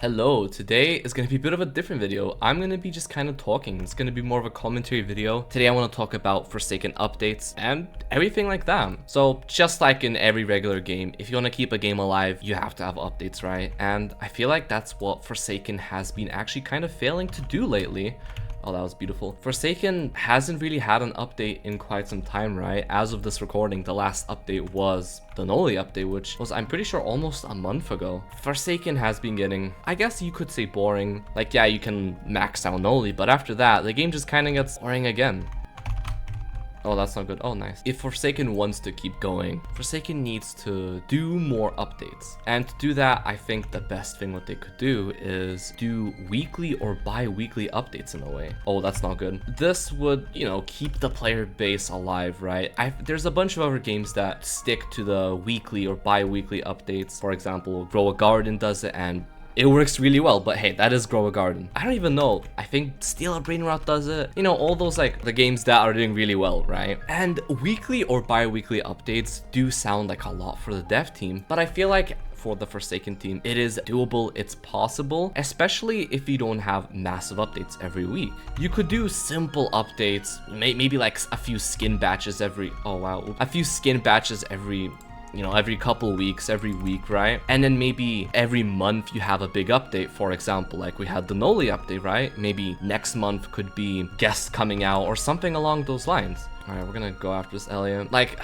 Hello, today is going to be a bit of a different video. I'm going to be just kind of talking. It's going to be more of a commentary video. Today I want to talk about Forsaken updates and everything like that. So just like in every regular game, if you want to keep a game alive, you have to have updates, right? And I feel like that's what Forsaken has been actually kind of failing to do lately. Oh, that was beautiful. Forsaken hasn't really had an update in quite some time, right? As of this recording, the last update was the Noli update, which was, I'm pretty sure, almost a month ago. Forsaken has been getting, I guess you could say, boring. Like, yeah, you can max out Noli, but after that, the game just kind of gets boring again. Oh, that's not good. Oh, nice. If Forsaken wants to keep going, Forsaken needs to do more updates. And to do that, I think the best thing what they could do is do weekly or bi-weekly updates in a way. Oh, that's not good. This would, keep the player base alive, right? There's a bunch of other games that stick to the weekly or bi-weekly updates. For example, Grow a Garden does it, and it works really well, but hey, that is Grow a Garden. I don't even know. I think Steal a Brain Rot does it. All those like the games that are doing really well, right? And weekly or bi-weekly updates do sound like a lot for the dev team, but I feel like for the Forsaken team, it is doable, it's possible, especially if you don't have massive updates every week. You could do simple updates, maybe like a few skin batches every, a few skin batches every couple weeks, every week, right? And then maybe every month you have a big update. For example, like we had the Noli update, right? Maybe next month could be guests coming out or something along those lines. All right, we're gonna go after this Elliot. Like,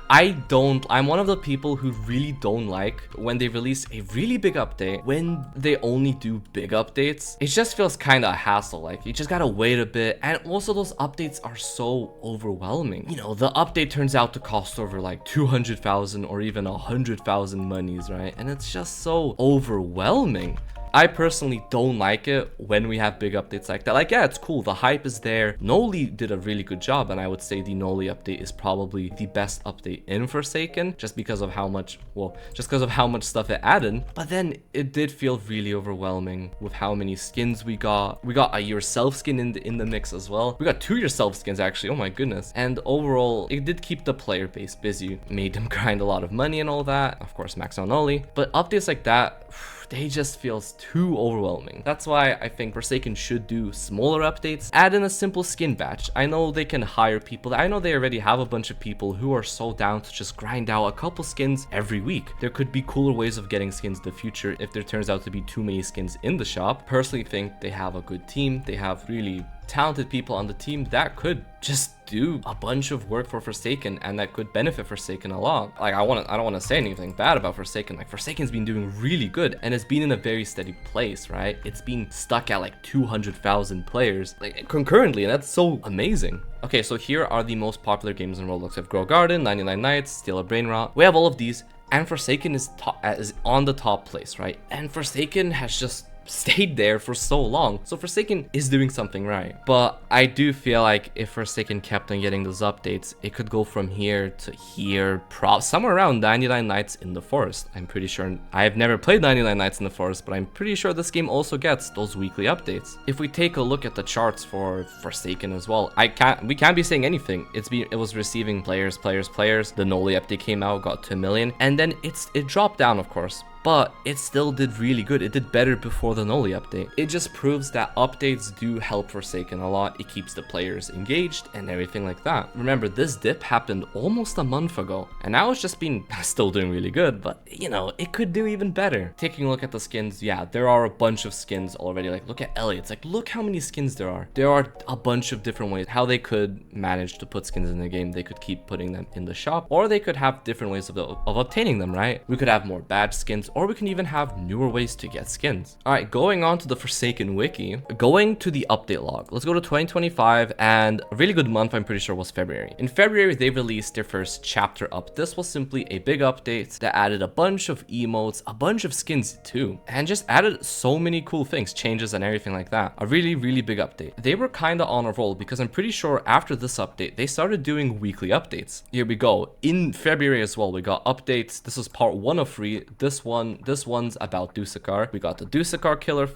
I'm one of the people who really don't like when they release a really big update, when they only do big updates. It just feels kind of a hassle. Like, you just gotta wait a bit. And also those updates are so overwhelming. The update turns out to cost over like 200,000 or even 100,000 monies, right? And it's just so overwhelming. I personally don't like it when we have big updates like that. Like, yeah, it's cool. The hype is there. Noli did a really good job, and I would say the Noli update is probably the best update in Forsaken, just because of how much stuff it added. But then it did feel really overwhelming with how many skins we got. We got a yourself skin in the mix as well. We got 2 yourself skins actually. Oh my goodness. And overall, it did keep the player base busy, made them grind a lot of money and all that. Of course, max out Noli. But updates like that, they just feels too overwhelming. That's why I think Forsaken should do smaller updates, add in a simple skin batch. I know they can hire people. I know they already have a bunch of people who are so down to just grind out a couple skins every week. There could be cooler ways of getting skins in the future if there turns out to be too many skins in the shop. Personally think they have a good team. They have really talented people on the team that could just do a bunch of work for Forsaken, and that could benefit Forsaken a lot. Like, I don't want to say anything bad about Forsaken. Like, Forsaken's been doing really good, and it's been in a very steady place, right? It's been stuck at like 200,000 players like concurrently, and that's so amazing. Okay, so here are the most popular games in Roblox. We have Grow a Garden, 99 Nights, Steal a Brain Rot. We have all of these, and Forsaken is on the top place, right? And Forsaken has just stayed there for so long. So Forsaken is doing something right. But I do feel like if Forsaken kept on getting those updates, it could go from here to here, somewhere around 99 Nights in the Forest. I'm pretty sure. I have never played 99 Nights in the Forest, but I'm pretty sure this game also gets those weekly updates. If we take a look at the charts for Forsaken as well, we can't be saying anything. It was receiving players. The Noli update came out, got to 1 million, and then it dropped down, of course. But it still did really good. It did better before the Noli update. It just proves that updates do help Forsaken a lot. It keeps the players engaged and everything like that. Remember, this dip happened almost a month ago, and now it's just been still doing really good, but it could do even better. Taking a look at the skins, yeah, there are a bunch of skins already. Like, look at Elliot's. Like, look how many skins there are. There are a bunch of different ways how they could manage to put skins in the game. They could keep putting them in the shop, or they could have different ways of obtaining them, right? We could have more badge skins, or we can even have newer ways to get skins. All right, going on to the Forsaken wiki, going to the update log. Let's go to 2025, and a really good month, I'm pretty sure, was February. In February, they released their first chapter up. This was simply a big update that added a bunch of emotes, a bunch of skins too, and just added so many cool things, changes and everything like that. A really, really big update. They were kind of on a roll because I'm pretty sure after this update, they started doing weekly updates. Here we go. In February as well, we got updates. This was part 1 of 3. This one This one's about Dusakar. We got the Dusakar killer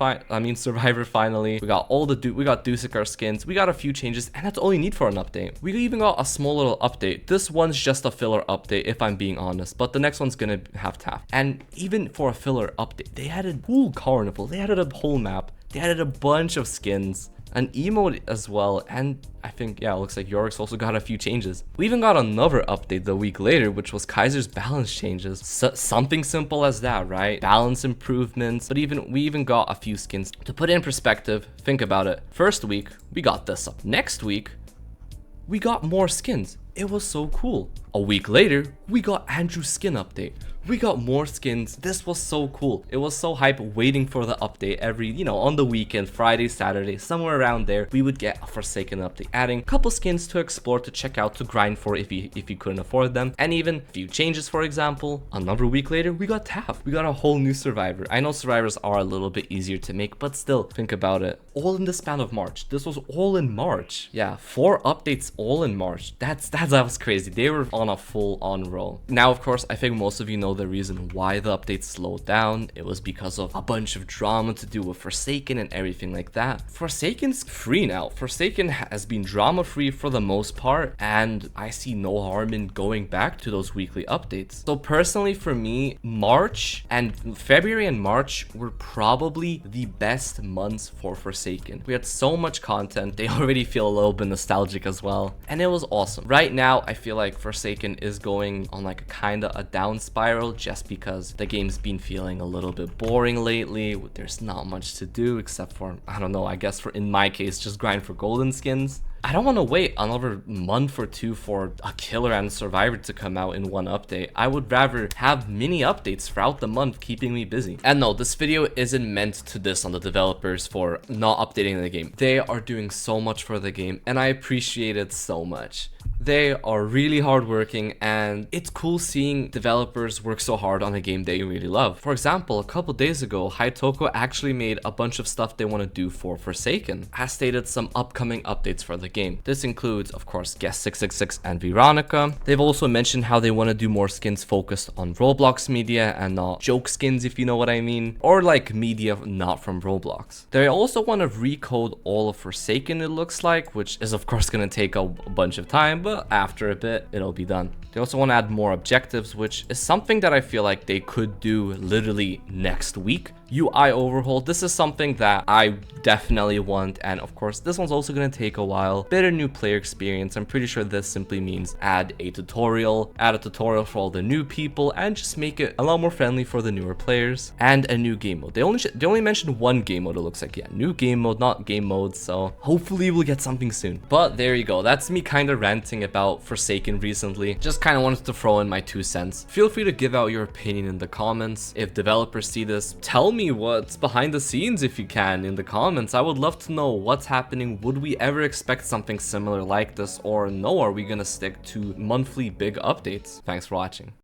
survivor finally. We got Dusakar skins. We got a few changes, and that's all you need for an update. We even got a small little update. This one's just a filler update, if I'm being honest, but the next one's gonna have TAF. And even for a filler update, they had a whole carnival. They added a whole map. They added a bunch of skins, an emote as well, and I think, yeah, it looks like Yorick's also got a few changes. We even got another update the week later, which was Kaiser's balance changes. Something simple as that, right? Balance improvements, but we even got a few skins. To put it in perspective, think about it. First week, we got this up. Next week, we got more skins. It was so cool. A week later, we got Andrew's skin update. We got more skins. This was so cool. It was so hype waiting for the update every, on the weekend, Friday, Saturday, somewhere around there, we would get a Forsaken update, adding a couple skins to explore, to check out, to grind for if you couldn't afford them, and even a few changes, for example. Another week later, we got TAF. We got a whole new survivor. I know survivors are a little bit easier to make, but still, think about it. All in the span of March. This was all in March. Yeah, 4 updates all in March. That was crazy. They were on a full-on roll. Now, of course, I think most of you know the reason why the update slowed down. It was because of a bunch of drama to do with Forsaken and everything like that. Forsaken's free now. Forsaken has been drama free for the most part, and I see no harm in going back to those weekly updates. So personally for me, February and March were probably the best months for Forsaken. We had so much content. They already feel a little bit nostalgic as well, and it was awesome. Right now I feel like Forsaken is going on like a down spiral, just because the game's been feeling a little bit boring lately. There's not much to do except for, I don't know, I guess in my case, just grind for golden skins. I don't want to wait another month or two for a killer and a survivor to come out in one update. I would rather have mini updates throughout the month, keeping me busy. And no, this video isn't meant to diss on the developers for not updating the game. They are doing so much for the game, and I appreciate it so much. They are really hardworking, and it's cool seeing developers work so hard on a game they really love. For example, a couple days ago, Hytoko actually made a bunch of stuff they want to do for Forsaken, has stated some upcoming updates for the game. This includes, of course, Guest 666 and Veronica. They've also mentioned how they want to do more skins focused on Roblox media and not joke skins, if you know what I mean, or like media not from Roblox. They also want to recode all of Forsaken, it looks like, which is of course going to take a bunch of time, but after a bit, it'll be done. They also want to add more objectives, which is something that I feel like they could do literally next week. UI overhaul, this is something that I definitely want, and of course this one's also going to take a while. Better new player experience. I'm pretty sure this simply means add a tutorial for all the new people, and just make it a lot more friendly for the newer players, and a new game mode. They only mentioned one game mode, it looks like. Yeah, new game mode, not game mode, so hopefully we'll get something soon. But there you go, that's me kind of ranting about Forsaken recently. Just kind of wanted to throw in my 2 cents. Feel free to give out your opinion in the comments. If developers see this, tell me what's behind the scenes if you can in the comments. I would love to know what's happening. Would we ever expect something similar like this, or no, are we gonna stick to monthly big updates? Thanks for watching.